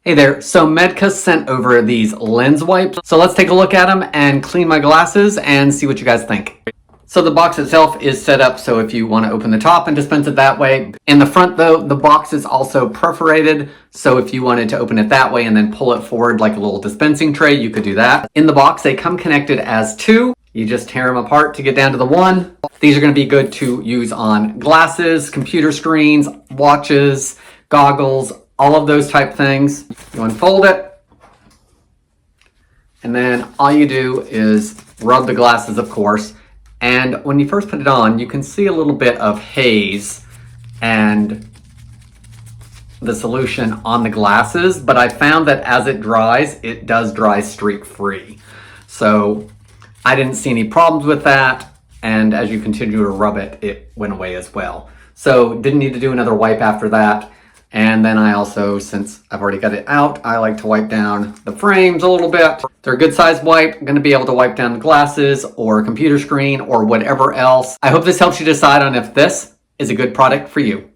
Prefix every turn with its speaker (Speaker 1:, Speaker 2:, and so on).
Speaker 1: Hey there, so Medka sent over these lens wipes. So let's take a look at them and clean my glasses and see what you guys think. So the box itself is set up so if you want to open the top and dispense it that way. In the front though, the box is also perforated. So if you wanted to open it that way and then pull it forward like a little dispensing tray, you could do that. In the box, they come connected as two. You just tear them apart to get down to the one. These are going to be good to use on glasses, computer screens, watches, goggles, all of those type things. You unfold it, and then all you do is rub the glasses, of course. And when you first put it on, you can see a little bit of haze and the solution on the glasses, but I found that as it dries, it does dry streak free. So I didn't see any problems with that. And as you continue to rub it, it went away as well. So didn't need to do another wipe after that. And then I also, since I've already got it out, I like to wipe down the frames a little bit. They're a good size wipe. I'm going to be able to wipe down the glasses or a computer screen or whatever else. I hope this helps you decide on if this is a good product for you.